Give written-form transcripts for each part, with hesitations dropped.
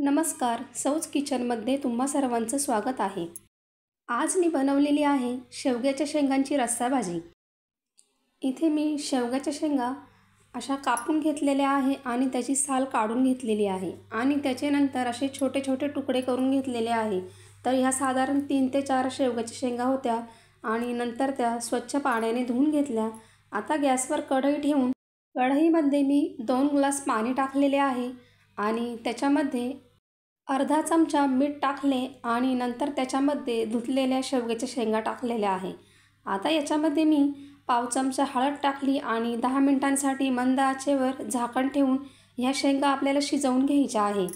नमस्कार, सौज किचनमध्ये तुम्हा सर्वांचं स्वागत आहे। आज मी बनवलेली आहे शेवग्याच्या शेंगांची रस्सा भाजी। इथे मी शेवग्याच्या शेंगा अशा कापून घेतलेल्या आहे आणि त्याची साल काढून घेतलेली आहे आणि त्याचे नंतर असे छोटे छोटे तुकडे करून घेतलेले आहे। तर ह्या साधारण 3 ते 4 शेवग्याच्या शेंगा होत्या आणि नंतर त्या स्वच्छ पाण्याने धुवून घेतल्या। आता गॅसवर कढई ठेवून कढईमध्ये मी 2 ग्लास पाणी टाकलेले आहे आणि त्याच्यामध्ये अर्धा चमचा मीठ टाकले आणि नंतर त्याच्यामध्ये धुतलेल्या शेवग्याच्या शेंगा टाकलेल्या आहे। आता याच्यामध्ये मी पाव चमचा हळद टाकली आणि 10 मिनिटांसाठी मंद आचेवर झाकण ठेवून ह्या शेंगा आपल्याला शिजवून घ्यायच्या आहे।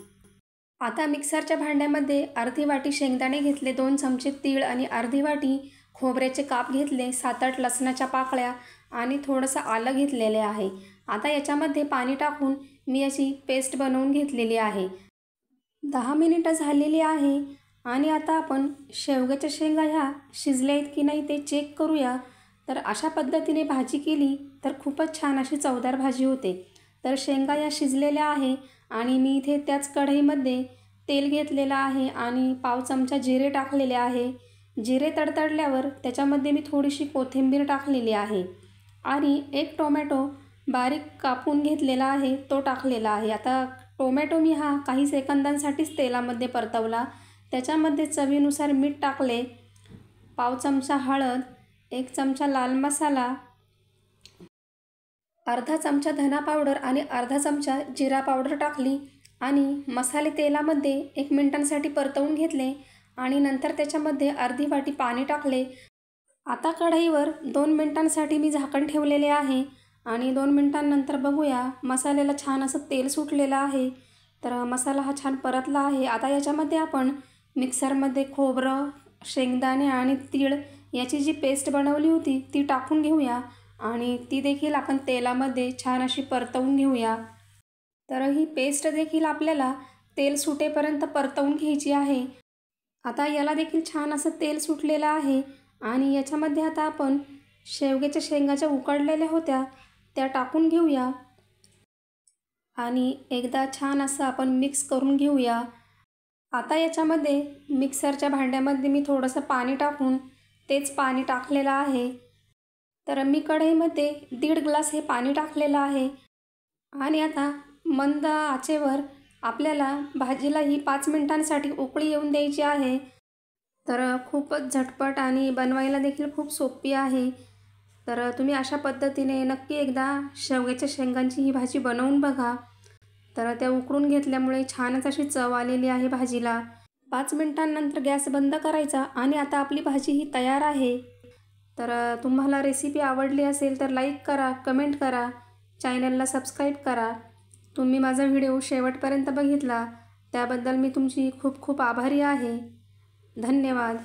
आता मिक्सरच्या भांड्यामध्ये अर्धी वाटी शेंगदाणे घेतले, 2 चमचे तीळ आणि अर्धी वाटी खोबऱ्याचे काप घेतले, 7-8 लसणाच्या पाकळ्या आणि थोडंसं आलं घेतलेले आहे। आता याच्यामध्ये पाणी टाकून मी अशी पेस्ट बनवून घेतलेली आहे। 10 मिनिटं झालेली आहे आणि आता आपण शेवग्याच्या शेंगा ह्या शिजल्या आहेत की नाही ते चेक करूया। तर अशा पद्धतीने भाजी केली तर खूपच छान अशी चवदार भाजी होते। तर शेंगा या शिजलेल्या आहे आणि मी इथे त्याच कढईमध्ये तेल घेतलेलं आहे आणि पाव चमचा जिरे टाकलेले आहे। जिरे तडतडल्यावर त्याच्यामध्ये मी थोडीशी कोथिंबीर टाकलेली आहे आणि 1 टोमॅटो बारीक कापून घेतलेला आहे तो टाकलेला आहे। आता टोमॅटो मी हा काही सेकंदांसाठीच तेलामध्ये परतवला। त्याच्यामध्ये चवीनुसार मीठ टाकले, पाव चमचा हळद, 1 चमचा लाल मसाला, अर्धा चमचा धना पावडर आणि अर्धा चमचा जिरा पावडर टाकली आणि मसाले तेलामध्ये 1 मिनिटांसाठी परतवून घेतले आणि नंतर त्याच्यामध्ये अर्धी वाटी पाणी टाकले। आता कढईवर 2 मिनिटांसाठी मी झाकण ठेवलेले आहे आणि 2 मिनिटांनंतर बघूया मसाल्याला छान असं तेल सुटलेलं आहे। तर मसाला हा छान परतला आहे। आता याच्यामध्ये आपण मिक्सरमध्ये खोबरं, शेंगदाणे आणि तीळ याची जी पेस्ट बनवली होती ती टाकून घेऊया आणि ती देखील आपण तेलामध्ये छान अशी परतवून घेऊया। तर ही पेस्ट देखील आपल्याला तेल सुटेपर्यंत परतवून घ्यायची आहे। आता याला देखील छान असं तेल सुटलेलं आहे आणि याच्यामध्ये आता आपण शेवग्याच्या शेंगा ज्या उकडलेल्या होत्या त्या टाकून घेऊया आणि एकदा छान असं आपण मिक्स करून घेऊया। आता याच्यामध्ये मिक्सरच्या भांड्यामध्ये मी थोडंसं पाणी टाकून तेच पाणी टाकलेलं आहे। तर मी कढईमध्ये 1.5 ग्लास हे पाणी टाकलेलं आहे आणि आता मंद आचेवर आपल्याला भाजीला ही 5 मिनिटांसाठी उकळी येऊन द्यायची आहे। तर खूपच झटपट आणि बनवायला देखील खूप सोपी आहे। तर तुम्ही अशा पद्धतीने नक्की एकदा शेवग्याच्या शेंगांची ही भाजी बनवून बघा। तर त्या उकळून घेतल्यामुळे छानच अशी चव आलेली आहे भाजीला। 5 मिनिटांनंतर गॅस बंद करायचा आणि आता आपली भाजी ही तयार आहे। तर तुम्हाला रेसिपी आवडली असेल तर लाईक करा, कमेंट करा, चॅनलला सबस्क्राईब करा। तुम्ही माझा व्हिडिओ शेवटपर्यंत बघितला त्याबद्दल मी तुमची खूप खूप आभारी आहे। धन्यवाद।